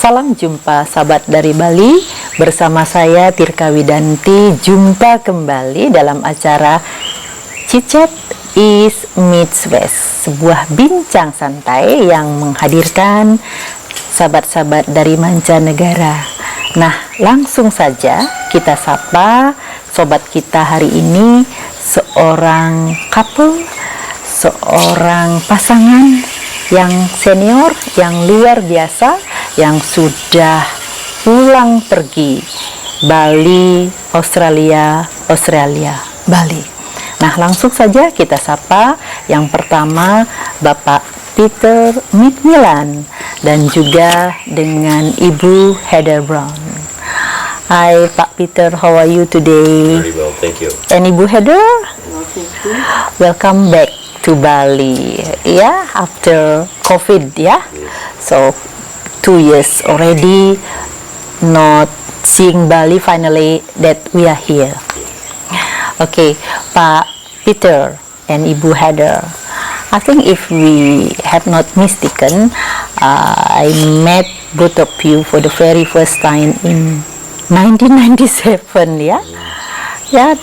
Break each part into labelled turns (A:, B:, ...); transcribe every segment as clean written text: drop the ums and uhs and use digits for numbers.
A: Salam jumpa sahabat dari Bali, bersama saya Tirka Widanti. Jumpa kembali dalam acara Chit-Chat East meets West, sebuah bincang santai yang menghadirkan sahabat-sahabat dari mancanegara. Nah, langsung saja kita sapa sobat kita hari ini, seorang couple, seorang pasangan yang senior, yang luar biasa, yang sudah pulang pergi Bali, Australia, Bali. Nah, langsung saja kita sapa yang pertama Bapak Peter Macmillan dan juga dengan Ibu Heather Brown. Hi Pak Peter, how are you today?
B: Very well, thank you.
A: And Ibu Heather?
C: Well, thank you.
A: Welcome back to Bali, yeah, after COVID, yeah.
B: Yes.
A: So 2 years already not seeing Bali. Finally that we are here. Okay, Pak Peter and Ibu Heather, I think if we have not mistaken, I met both of you for the very first time in 1997, yeah. Yeah,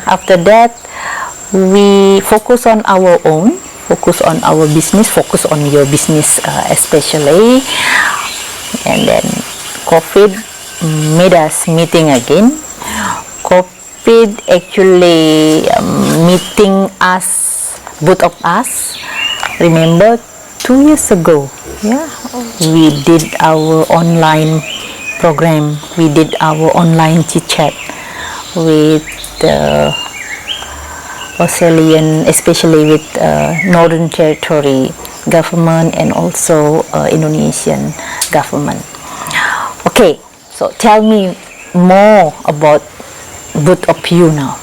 A: after that we focus on our own, focus on our business, focus on your business especially, and then COVID made us meeting again. COVID actually meeting us, both of us. Remember 2 years ago, yeah, we did our online program, we did our online chit-chat with Australian, especially with Northern Territory government and also Indonesian government. Okay, so tell me more about both of you now.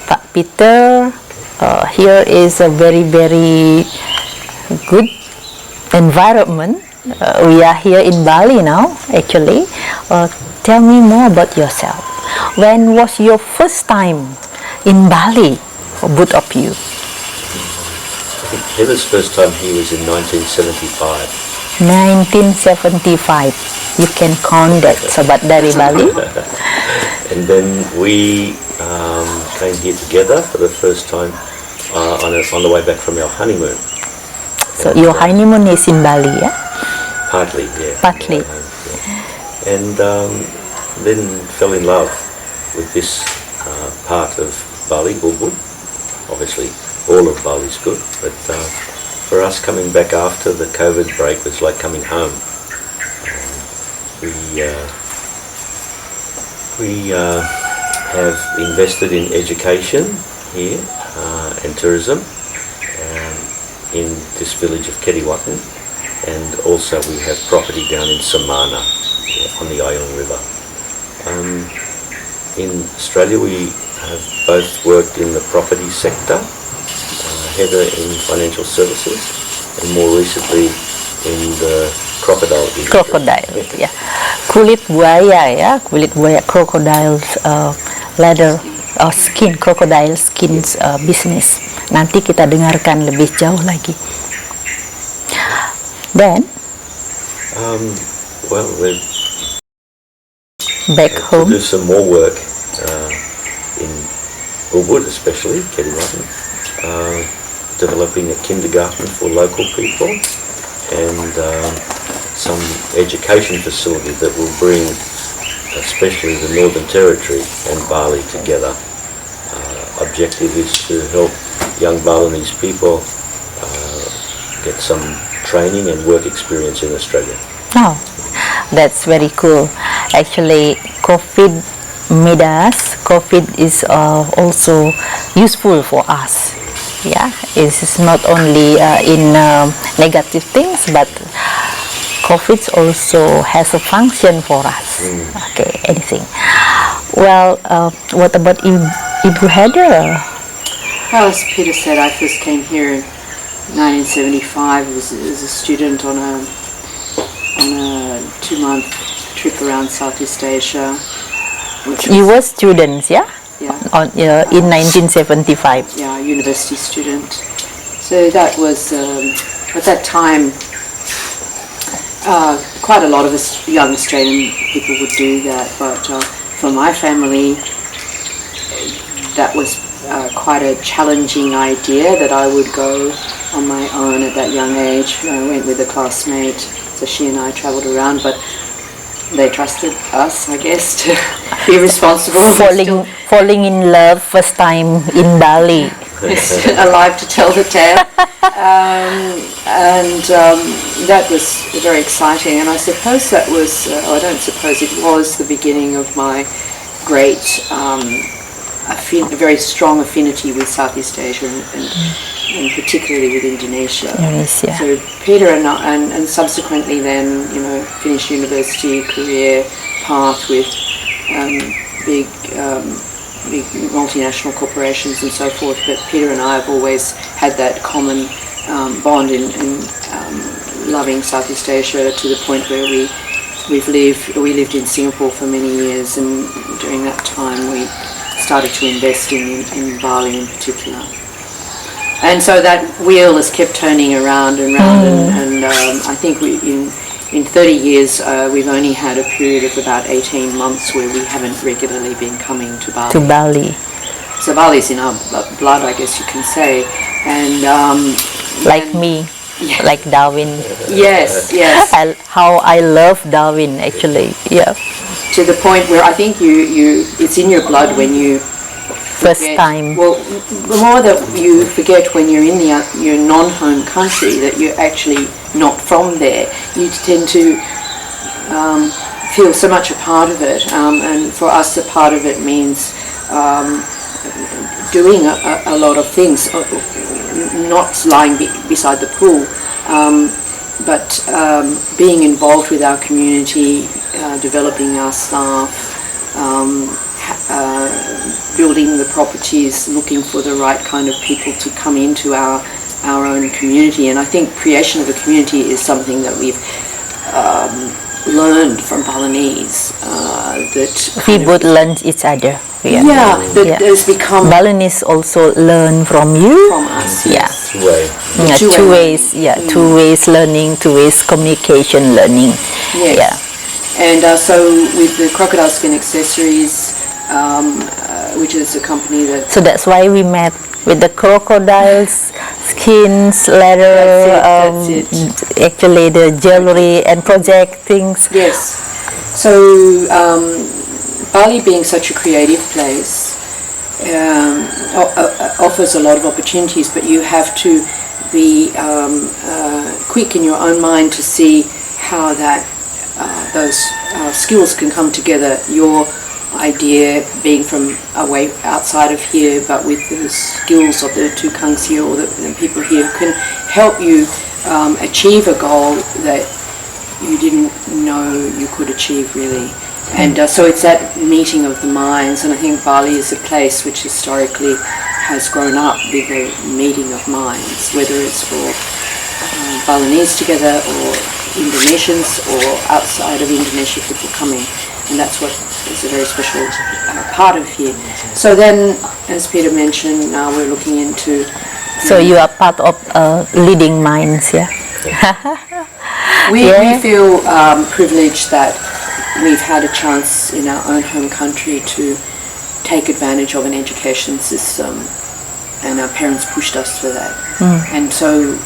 A: Pak Peter, here is a very good environment. We are here in Bali now, actually. Tell me more about yourself. When was your first time in Bali for both of you?
B: I think Heather's first time here was in 1975.
A: 1975. You can count that, sobat dari Bali.
B: And then we came here together for the first time on the way back from our honeymoon.
A: So your honeymoon is in Bali, yeah?
B: Partly, yeah.
A: Partly.
B: Yeah. And then fell in love with this part of Bali, Ubud. Obviously, all of Bali's good, but for us coming back after the COVID break was like coming home. We have invested in education here and tourism in this village of Kediwatan, and also we have property down in Samana on the Ayong River. In Australia we have both worked in the property sector, Heather in financial services, and more recently in the crocodile industry.
A: Crocodile, ya. Kulit buaya, ya. Kulit buaya, crocodiles, leather, skin, crocodile skins business. Nanti kita dengarkan lebih jauh lagi. Then,
B: well, we're
A: back
B: to
A: home.
B: do some more work in Ubud, especially Kediwatan, developing a kindergarten for local people and some education facility that will bring especially the Northern Territory and Bali together. Objective is to help young Balinese people get some training and work experience in Australia.
A: Oh, that's very cool. Actually, COVID made us, COVID is also useful for us. Yeah, it is not only in negative things, but COVID also has a function for us. Okay, anything. Well, what about Ibu Heather?
C: Well, as Peter said, I first came here in 1975 as a student on a 2-month trip around Southeast Asia.
A: You were students, yeah?
C: Yeah.
A: In 1975.
C: Yeah, university student. So that was, at that time, quite a lot of us young Australian people would do that, but for my family, that was quite a challenging idea that I would go on my own at that young age. I went with a classmate, so she and I travelled around, but they trusted us, I guess, to be responsible.
A: Falling in love first time in Bali.
C: Alive to tell the tale. That was very exciting, and I suppose that was, I don't suppose, it was the beginning of my great, very strong affinity with Southeast Asia and particularly with Indonesia.
A: Indonesia.
C: So Peter and subsequently then, finished university, career path with big multinational corporations and so forth, but Peter and I have always had that common bond in loving Southeast Asia to the point where we lived in Singapore for many years, and during that time we started to invest in Bali in particular. And so that wheel has kept turning around and round, and I think in 30 years we've only had a period of about 18 months where we haven't regularly been coming to Bali. So Bali's in our blood, I guess you can say. And
A: like me,
C: yeah.
A: like Darwin.
C: Yes.
A: How I love Darwin, actually. Yeah.
C: To the point where I think it's in your blood when you
A: First
C: forget.
A: time.
C: Well, the more that you forget when you're in your non-home country that you're actually not from there, you tend to feel so much a part of it. And for us, a part of it means doing a lot of things, not lying beside the pool, but being involved with our community, developing our staff, building the properties, looking for the right kind of people to come into our own community. And I think creation of a community is something that we've learned from Balinese. That
A: We both learn each other.
C: that has become
A: Balinese also learn from you.
C: from us.
A: Yeah.
C: Yes.
A: Two ways. Two ways learning, two ways communication learning.
C: Yes.
A: Yeah.
C: And so with the Crocodile Skin Accessories, which is a company that...
A: So that's why we met with the crocodiles, skins, leather,
C: That's it.
A: actually the jewelry and project things.
C: Yes. So Bali being such a creative place offers a lot of opportunities, but you have to be quick in your own mind to see how those skills can come together. Your idea being from away outside of here, but with the skills of the two Kangs here or the people here can help you achieve a goal that you didn't know you could achieve really. And so it's that meeting of the minds, and I think Bali is a place which historically has grown up with a meeting of minds, whether it's for Balinese together or Indonesians or outside of Indonesia people coming, and that's what is a very special part of here. So then, as Peter mentioned, now we're looking into...
A: So you are part of leading minds, yeah?
C: We feel privileged that we've had a chance in our own home country to take advantage of an education system, and our parents pushed us for that. And so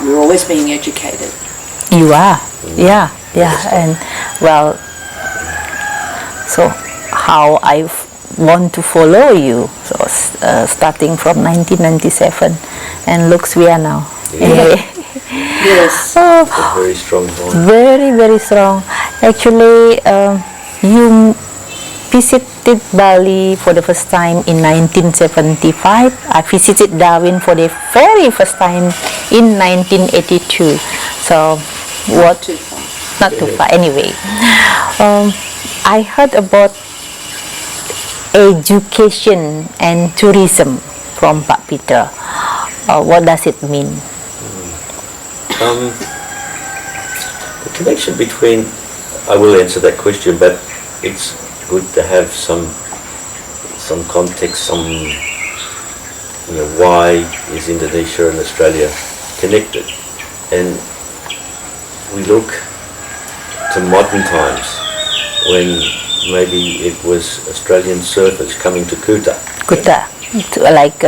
C: we're always being educated.
A: You are, yeah, and well, so how I want to follow you, so starting from 1997, and looks we are now.
C: Yes.
A: Oh,
B: A very strong bond.
A: very, very strong. Actually, you visited Bali for the first time in 1975. I visited Darwin for the very first time in 1982. So, what?
C: Too far.
A: Not too far. Anyway, I heard about education and tourism from Pak Peter. What does it mean?
B: The connection between, I will answer that question, but it's good to have some context, why is Indonesia and Australia connected? And we look to modern times when maybe it was Australian surfers coming to Kuta.
A: Kuta, like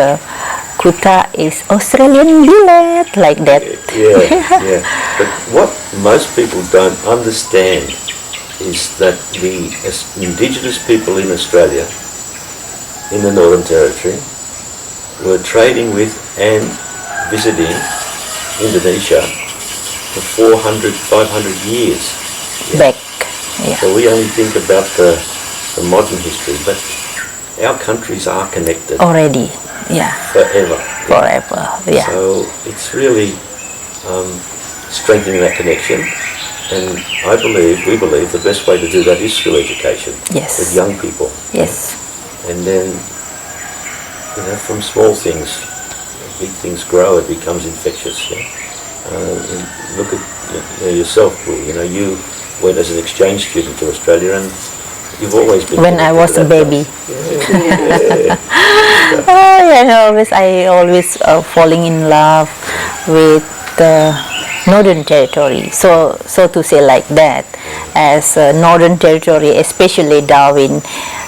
A: Kuta is Australian billet, like that.
B: Yeah. But what most people don't understand is that the indigenous people in Australia, in the Northern Territory, were trading with and visiting Indonesia for 400, 500 years.
A: Back. Yeah.
B: So we only think about the modern history, but our countries are connected
A: Already. Yeah.
B: forever.
A: Forever. Yeah.
B: So it's really strengthening that connection, and we believe the best way to do that is through education
A: Yes.
B: with young people.
A: Yes.
B: And then, from small things, big things grow, it becomes infectious. Yeah? Look at yourself, Boo. You went as an exchange student to Australia, and you've always been.
A: When I was a baby. I always falling in love with the Northern Territory. So to say like that, as Northern Territory, especially Darwin,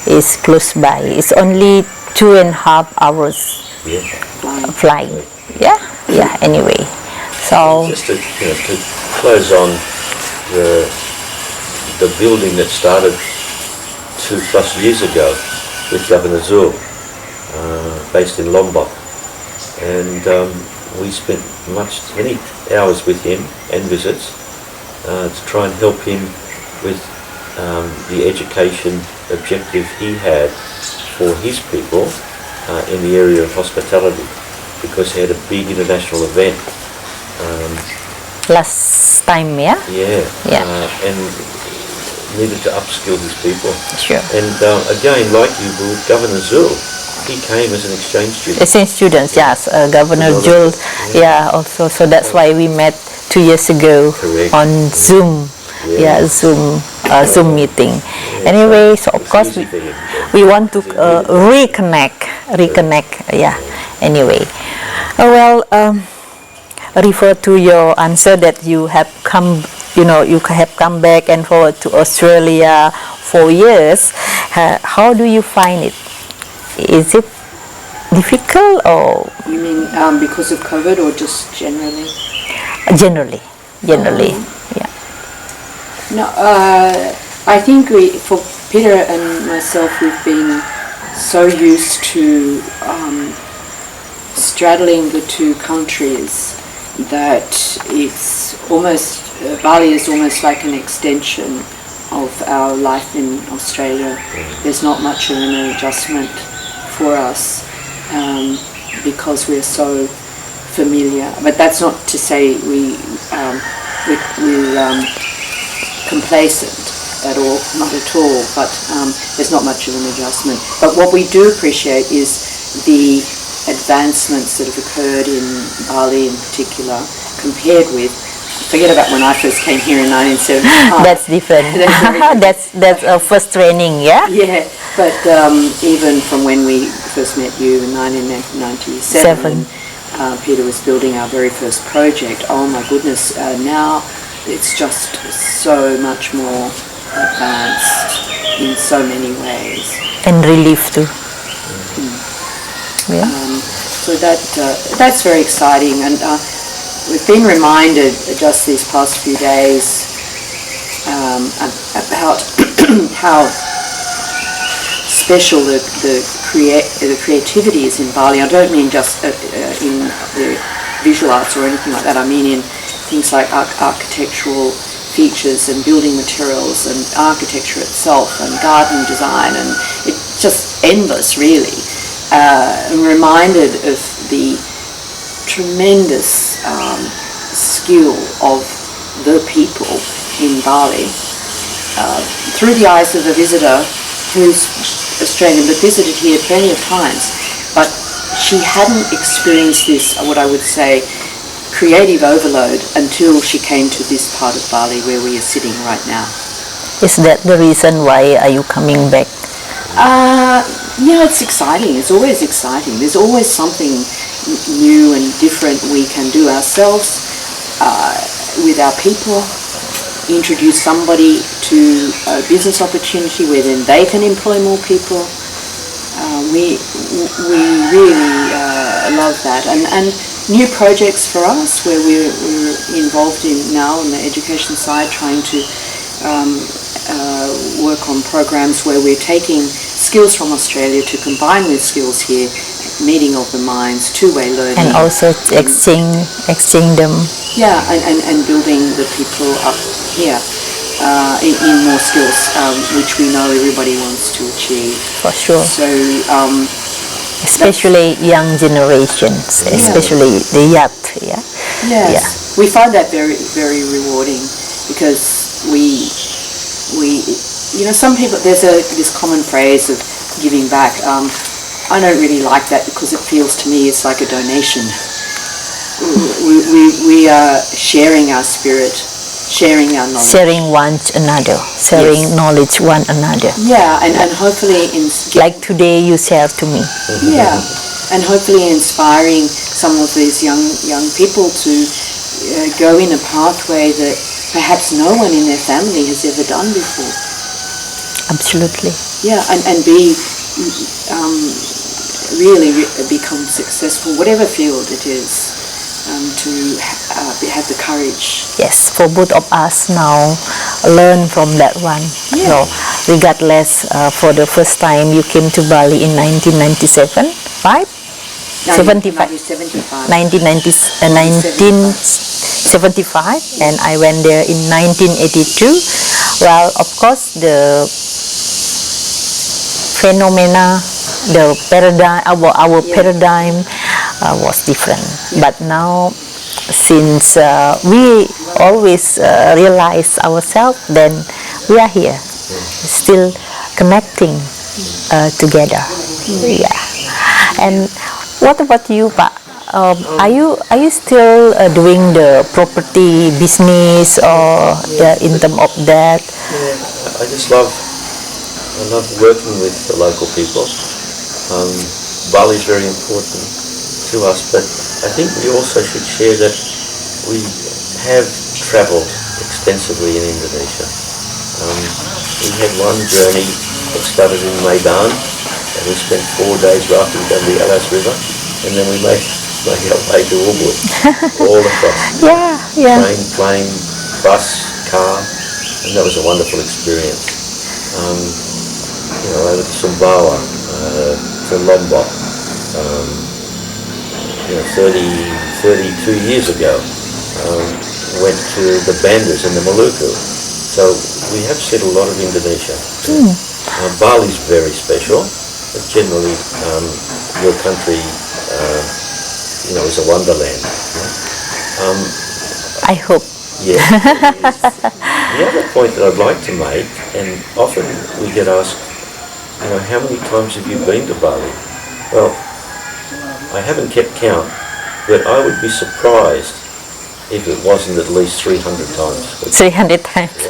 A: is close by. It's only 2.5 hours flying. Yeah. Anyway, so
B: just to close on the building that started 2+ years ago with Governor Zul, based in Lombok, and we spent many hours with him and visits to try and help him with the education objective he had for his people in the area of hospitality, because he had a big international event.
A: last time, yeah?
B: Yeah. And needed to upskill his people.
A: Sure.
B: And again, like you, Governor Zul, he came as an exchange student.
A: Exchange students, yes. Governor Jul, also. So that's why we met 2 years ago.
B: Correct.
A: On Zoom.
B: Yeah.
A: Zoom meeting. Anyway, so of course we want to reconnect. Yeah. Anyway, refer to your answer that you have come. You have come back and forward to Australia 4 years. How do you find it? Is it difficult, or
C: You mean because of COVID or just generally?
A: generally? Yeah.
C: No, I think for Peter and myself, we've been so used to straddling the two countries that it's almost, Bali is almost like an extension of our life in Australia. There's not much of an adjustment for us because we're so familiar. But that's not to say we're complacent at all, not at all, but there's not much of an adjustment. But what we do appreciate is the advancements that have occurred in Bali in particular, compared with, forget about when I first came here in 1975.
A: That's different. that's a first training, yeah?
C: Yeah, but even from when we first met you in 1997, Peter was building our very first project. Oh my goodness, now it's just so much more advanced in so many ways.
A: And relief too. Yeah.
C: So that's very exciting, and we've been reminded just these past few days about how special the creativity is in Bali. I don't mean just in the visual arts or anything like that. I mean in things like architectural features and building materials and architecture itself and garden design, and it's just endless, really. I'm reminded of the tremendous skill of the people in Bali through the eyes of a visitor who's Australian but visited here plenty of times, but she hadn't experienced this, what I would say, creative overload until she came to this part of Bali where we are sitting right now.
A: Is that the reason why are you coming back?
C: Yeah, it's exciting. It's always exciting. There's always something new and different we can do ourselves with our people. introduce somebody to a business opportunity where then they can employ more people. We really love that, and new projects for us where we're involved in now on the education side, trying to work on programs where we're taking skills from Australia to combine with skills here, meeting of the minds, two-way learning.
A: And also exchange them.
C: Yeah, and building the people up here in more skills, which we know everybody wants to achieve.
A: For sure.
C: So,
A: especially young generations, especially the youth. Yeah.
C: yes,
A: Yeah.
C: we find that very, very rewarding because we, some people, there's this common phrase of giving back. I don't really like that because it feels to me it's like a donation. We are sharing our spirit, sharing our knowledge.
A: Sharing one another, sharing knowledge one another.
C: Yeah, and hopefully
A: Like today you share to me.
C: yeah, and hopefully inspiring some of these young people to go in a pathway that perhaps no one in their family has ever done before.
A: Absolutely.
C: Yeah, and be really become successful, whatever field it is, to have the courage.
A: Yes, for both of us now, learn from that one.
C: Yeah.
A: So, regardless, for the first time you came to Bali in 1997, right? 75. 1975, and I went there in 1982. Well, of course, the phenomena, the paradigm, our paradigm was different. But now, since we always realize ourselves, then we are here, still connecting together. Yeah. And what about you, Pak? Are you still doing the property business or in terms of that?
B: I just love working with the local people. Bali is very important to us, but I think we also should share that we have travelled extensively in Indonesia. We had one journey that started in Medan, and we spent 4 days rafting down the Alas River, and then we made our way to Ubud, all across.
A: Yeah.
B: Train, plane, bus, car, and that was a wonderful experience. Over to Sumbawa, to Lombok, 32 years ago, went to the Bandas and the Maluku. So we have seen a lot of Indonesia. Bali's very special, but generally your country, is a wonderland.
A: I hope.
B: Yeah. The other point that I'd like to make, and often we get asked, how many times have you been to Bali? Well, I haven't kept count, but I would be surprised if it wasn't at least 300 times.
A: 300 times.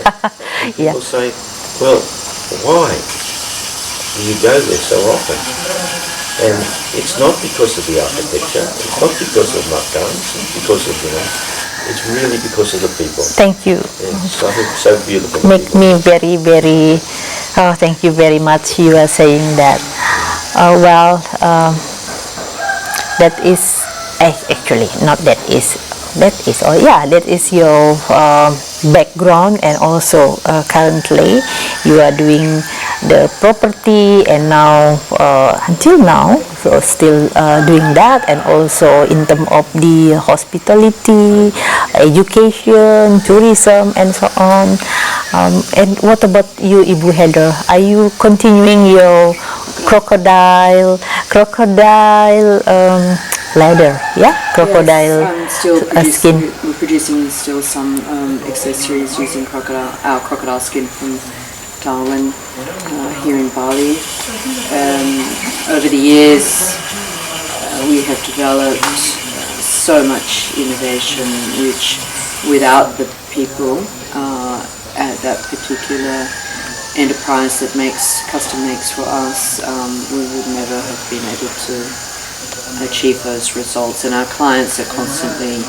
A: Yeah.
B: People say, well, why do you go there so often? And it's not because of the architecture, it's not because of Makkah, it's not because of, it's really because of the people.
A: Thank you.
B: It's so beautiful.
A: Make me very, very, thank you very much. You are saying that. That is, actually, not that is your background, and also currently you are doing the property, and now until now so still doing that, and also in terms of the hospitality, education, tourism, and so on. And what about you, Ibu Heather? Are you continuing your crocodile leather? Yeah, crocodile.
C: Yes, I'm still
A: skin.
C: We're producing still some accessories using our crocodile skin from Darwin here in Bali. Over the years, we have developed so much innovation, which without the people at that particular enterprise that custom makes for us, we would never have been able to achieve those results. And our clients are constantly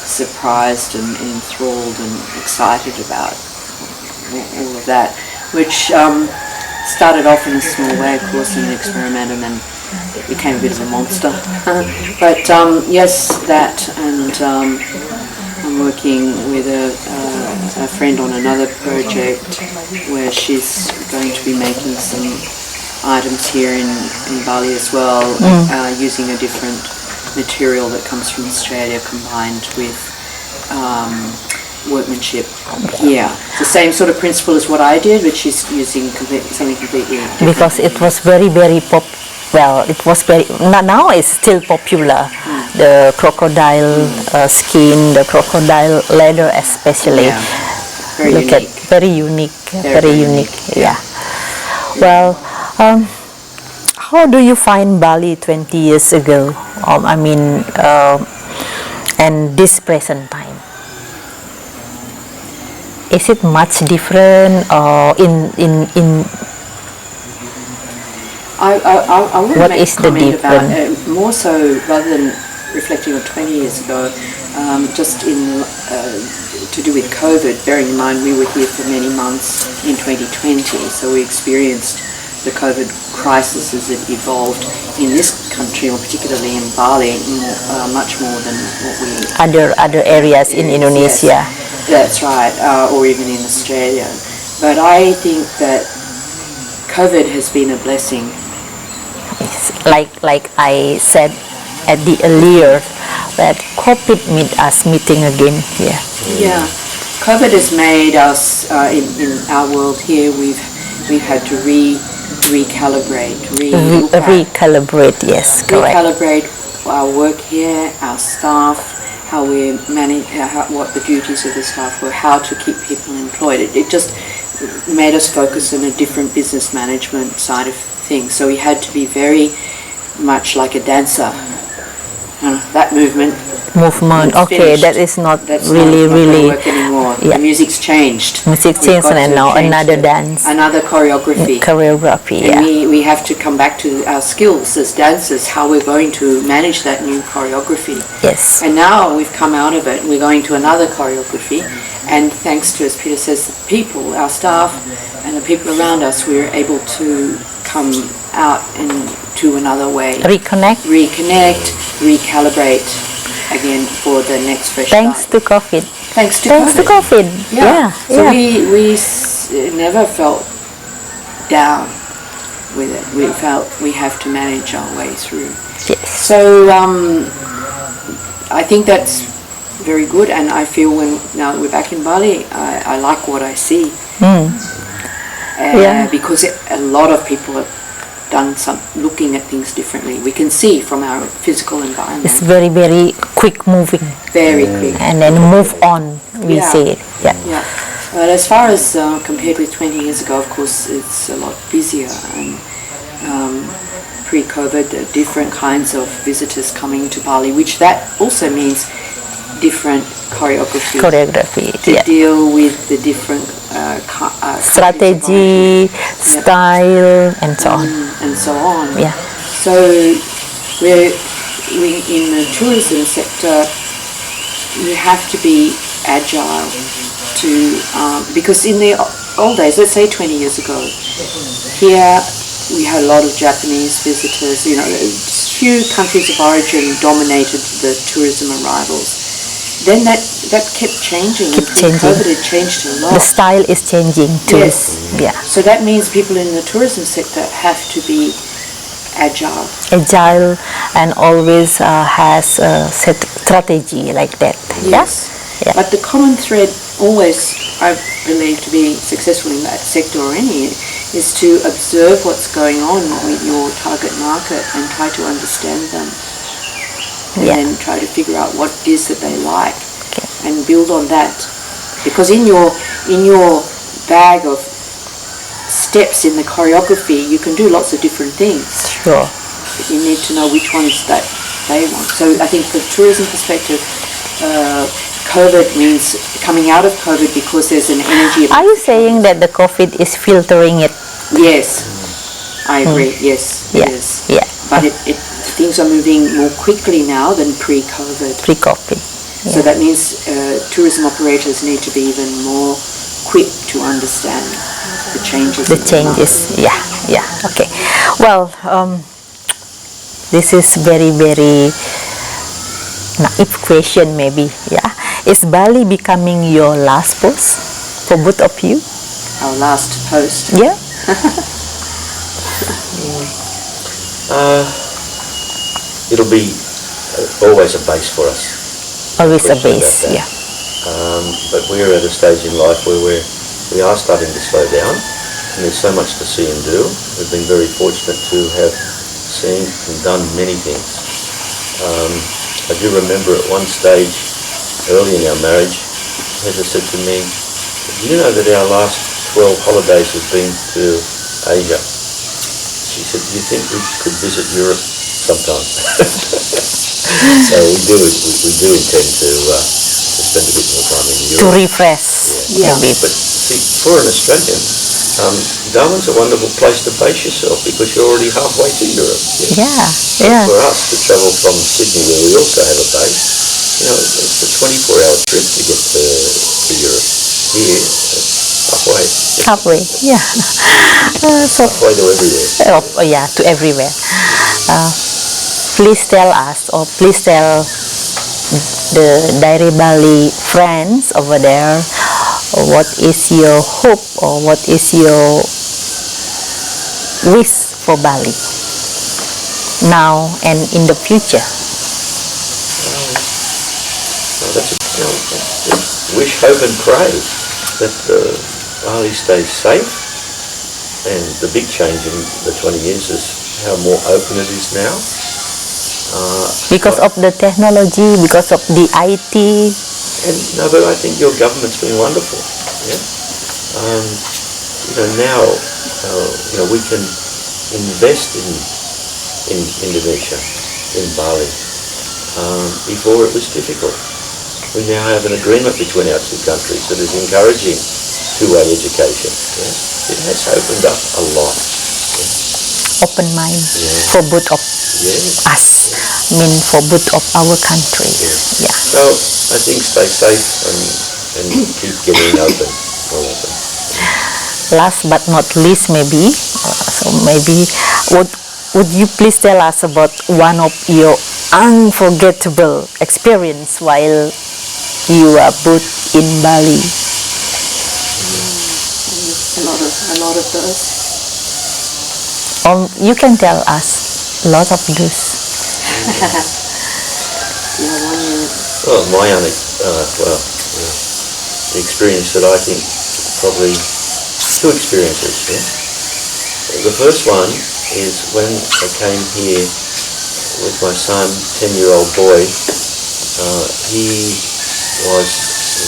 C: surprised and enthralled and excited about all of that, which started off in a small way, of course, in an experiment, and then became a bit of a monster. But yes, that, and I'm working with a friend on another project where she's going to be making some items here in Bali as well, using a different material that comes from Australia combined with workmanship here. The same sort of principle as what I did, but she's using something completely different.
A: Because it was very now it's still popular, the crocodile skin, the crocodile leather especially.
C: Yeah. Very
A: Look
C: unique.
A: at, very unique, very unique. Yeah. Well, how do you find Bali 20 years ago? And this present time? Is it much different or
C: I want to
A: What
C: make
A: is
C: a
A: the
C: comment about
A: difference?
C: more so rather than reflecting on 20 years ago, just in to do with COVID, bearing in mind we were here for many months in 2020, so we experienced the COVID crisis as it evolved in this country, or particularly in Bali, much more than what we
A: other areas in Indonesia?
C: Yes, that's right, or even in Australia. But I think that COVID has been a blessing.
A: It's like I said at the earlier, that COVID made us meeting again here.
C: Yeah, COVID has made us in our world here. We've had to recalibrate,
A: Yes, correct.
C: recalibrate our work here, our staff, how we manage, what the duties of the staff were, how to keep people employed. It just made us focus on a different business management side of things. So we had to be very much like a dancer. That movement.
A: Okay,
C: finished.
A: that is not
C: That's
A: really
C: not gonna
A: really.
C: work anymore.
A: Yeah.
C: The music's changed.
A: Music
C: We've
A: changed
C: got
A: and
C: to
A: now
C: change
A: another
C: it.
A: dance.
C: Another choreography.
A: Choreography,
C: And
A: yeah.
C: we have to come back to our skills as dancers, how we're going to manage that new choreography.
A: Yes.
C: And now we've come out of it, we're going to another choreography, and thanks to, as Peter says, the people, our staff, and the people around us, we're able to come out into another way.
A: Reconnect.
C: Recalibrate again for the next fresh
A: Thanks
C: start.
A: to COVID.
C: Thanks to
A: Thanks to
C: COVID.
A: COVID.
C: Yeah. So
A: yeah.
C: we never felt down with it. We felt we have to manage our way through.
A: Yes.
C: So I think that's very good, and I feel now that we're back in Bali, I like what I see.
A: Yeah.
C: Because a lot of people have done looking at things differently. We can see from our physical environment.
A: It's very very quick moving,
C: Very quick.
A: and then move on. We
C: Yeah.
A: say it. Yeah.
C: Yeah. But as far as compared with 20 years ago, of course, it's a lot busier. And pre-COVID, there are different kinds of visitors coming to Bali, which that also means different choreography to
A: Yeah.
C: deal with the different
A: Strategy, style, and so on.
C: and so on.
A: Yeah.
C: So we in the tourism sector, you have to be agile to because in the old days, let's say 20 years ago, here we had a lot of Japanese visitors. Few countries of origin dominated the tourism arrivals. Then that kept changing.
A: Kept
C: and
A: changing.
C: COVID had changed a lot.
A: The style is changing too.
C: Yes.
A: Yeah.
C: So that means people in the tourism sector have to be agile.
A: Agile and always has a set strategy like that.
C: Yes.
A: Yeah.
C: But the common thread always, I believe, to be successful in that sector or any, is to observe what's going on with your target market and try to understand them. And
A: Yeah.
C: then try to figure out what it is that they like and build on that. Because in your bag of steps in the choreography, you can do lots of different things.
A: Sure.
C: But you need to know which ones that they want. So I think from a tourism perspective, COVID means coming out of COVID because there's an energy.
A: Are you saying that the COVID is filtering it?
C: Yes, I agree. Yes,
A: Yeah.
C: it is.
A: Yeah.
C: But things are moving more quickly now than pre-COVID.
A: Pre-COVID.
C: So that means tourism operators need to be even more quick to understand the changes.
A: The
C: in
A: changes, yeah, okay. Well, this is very naive question maybe, yeah. Is Bali becoming your last post for both of you?
C: Our last post.
A: Yeah.
B: It'll be always a base for us.
A: Always a
B: Question
A: base,
B: about that.
A: yeah.
B: But we're at a stage in life where we are starting to slow down, and there's so much to see and do. We've been very fortunate to have seen and done many things. I do remember at one stage, early in our marriage, Heather said to me, "Do you know that our last 12 holidays have been to Asia?" She said, "Do you think we could visit Europe sometime?" So we do intend to spend a bit more time in
A: To
B: Europe.
A: refresh,
C: Yeah.
A: maybe.
B: But see, for an Australian, Darwin's a wonderful place to base yourself because you're already halfway to Europe.
A: Yeah.
B: For us to travel from Sydney, where we also have a base, it's a 24-hour trip to get to Europe. Here, halfway.
A: Halfway, yeah. So,
B: Halfway to everywhere.
A: yeah, to everywhere. Please tell us, or please tell the Diary Bali friends over there, what is your hope or what is your wish for Bali now and in the future?
B: Just wish, hope and pray that Bali stays safe. And the big change in the 20 years is how more open it is now.
A: Because of the technology, because of the IT.
B: But I think your government's been wonderful. Yeah. Now we can invest in Indonesia, in Bali. Before it was difficult. We now have an agreement between our two countries that is encouraging two-way education. Yeah. It has opened up a lot.
A: Open mind for both of us, for both of our countries. Yeah.
B: So I think stay safe and keep getting open, more open.
A: Last but not least, maybe would you please tell us about one of your unforgettable experience while you are both in Bali?
C: A lot of those.
A: You can tell us a lot of those.
B: Well, the experience that I think probably two experiences. Yeah? The first one is when I came here with my son, 10-year-old boy. He was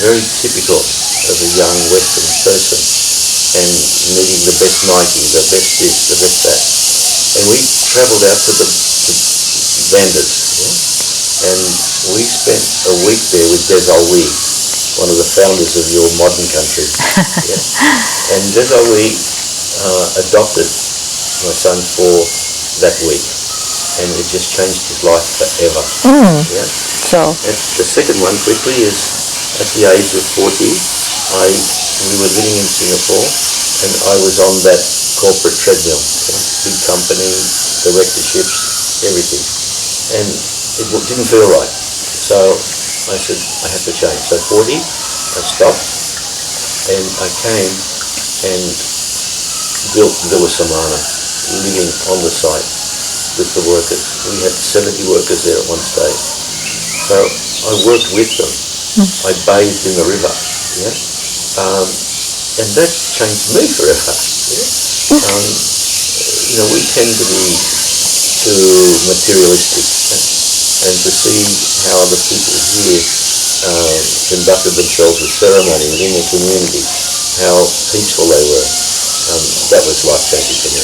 B: very typical of a young Western person and needing the best Nike, the best this, the best that. And we travelled out to the vendors, and we spent a week there with Desawi, one of the founders of your modern country. And Desawi adopted my son for that week, and it just changed his life forever.
A: So
B: The second one quickly is at the age of 40, we were living in Singapore, and I was on that corporate treadmill, big company, directorships, everything, and it didn't feel right. So I said, I have to change. So 40, I stopped, and I came and built Villa Samana, living on the site with the workers. We had 70 workers there at one stage. So I worked with them. I bathed in the river, and that changed me forever. We tend to be too materialistic, and to see how other people here conducted themselves with ceremony within the community, how peaceful they were. That was life-changing for me.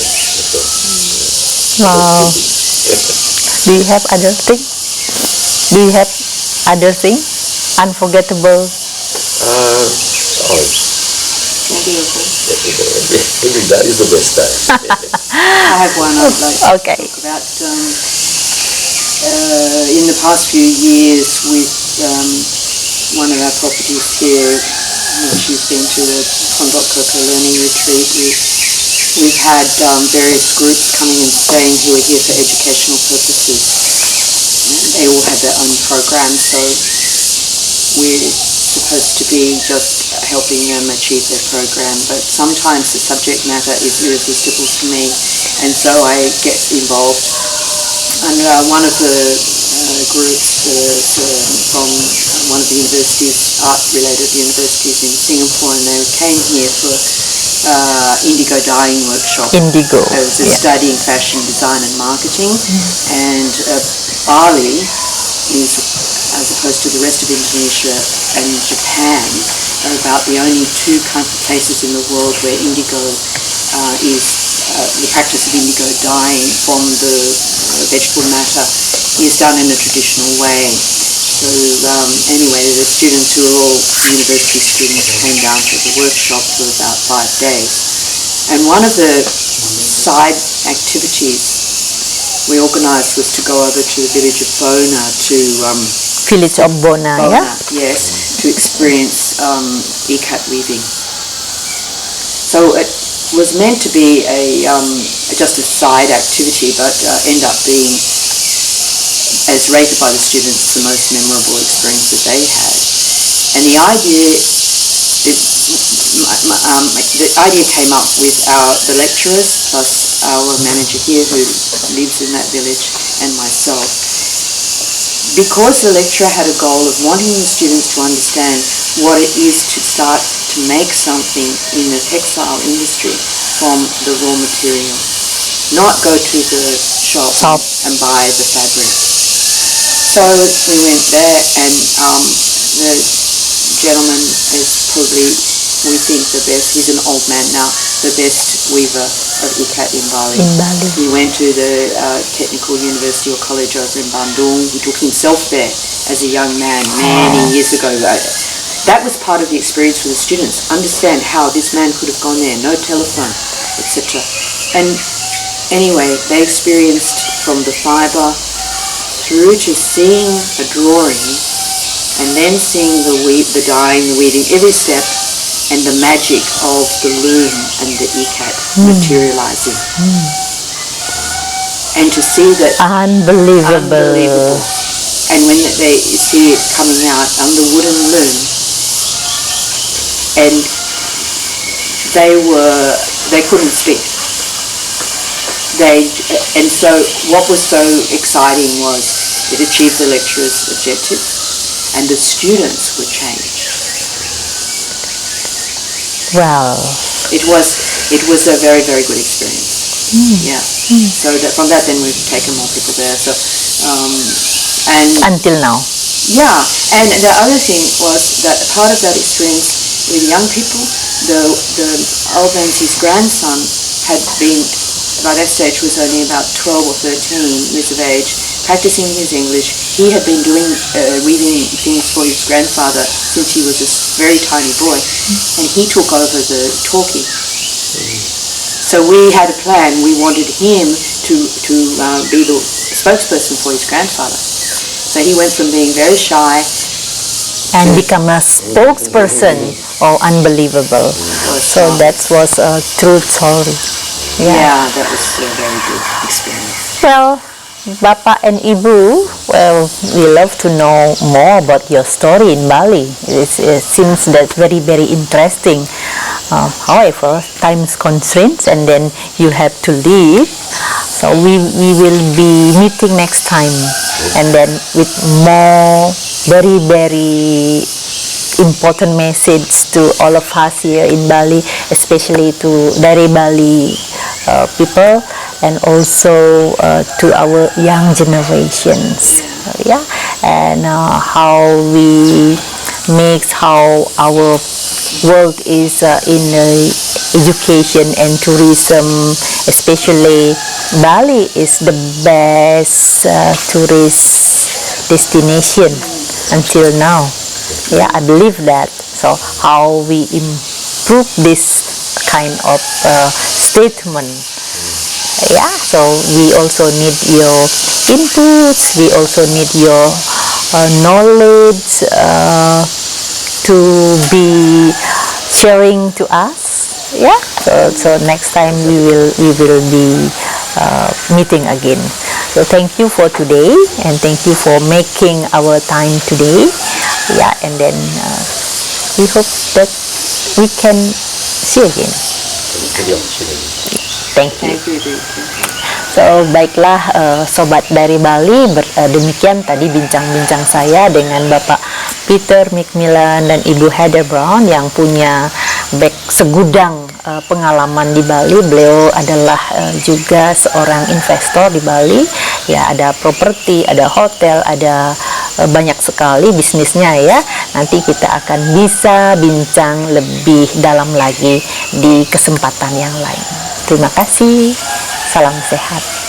A: wow. Do you have other thing? Unforgettable?
B: Every day is the best day.
C: I have one I'd like to
A: Okay.
C: talk about. In the past few years with one of our properties here, which you've been to the Pondok Coco Learning Retreat. We've had various groups coming and staying who are here for educational purposes. And they all have their own programs, so we're supposed to be just helping them achieve their program. But sometimes the subject matter is irresistible to me, and so I get involved. And one of the groups from one of the universities, art-related universities in Singapore, and they came here for indigo dyeing workshop.
A: Indigo.
C: I was studying fashion design and marketing, and Bali is, as opposed to the rest of Indonesia and Japan, are about the only two places in the world where indigo is the practice of indigo dyeing from the vegetable matter is done in a traditional way. So anyway, the students who are all university students came down to the workshop for about 5 days. And one of the side activities we organised was to go over to the village of Bona to
A: Village of Bona,
C: Bona,
A: yeah?
C: yes, to experience ikat weaving. So it was meant to be just a side activity, but end up being, as rated by the students, the most memorable experience that they had. And the idea came up with the lecturers plus our manager here who lives in that village and myself. Because the lecturer had a goal of wanting the students to understand what it is to start to make something in the textile industry from the raw material. Not go to the shop and buy the fabric. So we went there, and the gentleman is probably, we think, the best, he's an old man now, the best weaver of ikat in Bali. He went to the Technical University or College over in Bandung. He took himself there as a young man many years ago. That was part of the experience for the students. Understand how this man could have gone there, no telephone, etc. And anyway, they experienced from the fibre through to seeing a drawing, and then seeing the dyeing, the weaving, every step, and the magic of the loom and the ikat materializing. And to see that
A: Unbelievable.
C: And when they see it coming out on the wooden loom, and they couldn't speak. And so what was so exciting was it achieved the lecturer's objective, and the students were changed.
A: Wow.
C: It was a very, very good experience. Yeah. So from that, then we've taken more people there. So and
A: Until now.
C: yeah, and the other thing was that part of that experience with young people, the old man's, his grandson had been, by that stage was only about 12 or 13 years of age, practicing his English. He had been doing weaving things for his grandfather since he was a very tiny boy, and he took over the talking. So we had a plan. We wanted him to be the spokesperson for his grandfather. So he went from being very shy
A: and become a spokesperson. Oh, unbelievable. So that was a true story.
C: Yeah, that was a very good experience.
A: Well, Bapak and Ibu, well, we love to know more about your story in Bali. It seems that very, very interesting. However, time's constraints, and then you have to leave. So we will be meeting next time, and then with more very, very important message to all of us here in Bali, especially to dari Bali people, and also to our young generations. And how we make how our work is in education and tourism, especially Bali is the best tourist destination until now. Yeah, I believe that. So how we improve this kind of statement. Yeah, so we also need your inputs, we also need your knowledge to be sharing to us. Yeah, so next time we will be meeting again. So thank you for today, and thank you for making our time today. Yeah, and then we hope that we can see you again. Thank you.
C: Thank you, Ibu.
A: So baiklah sobat dari Bali, demikian tadi bincang-bincang saya dengan Bapak Peter McMillan dan Ibu Heather Brown yang punya segudang pengalaman di Bali. Beliau adalah juga seorang investor di Bali. Ya, ada properti, ada hotel, ada banyak sekali bisnisnya ya. Nanti kita akan bisa bincang lebih dalam lagi di kesempatan yang lain. Terima kasih. Salam sehat.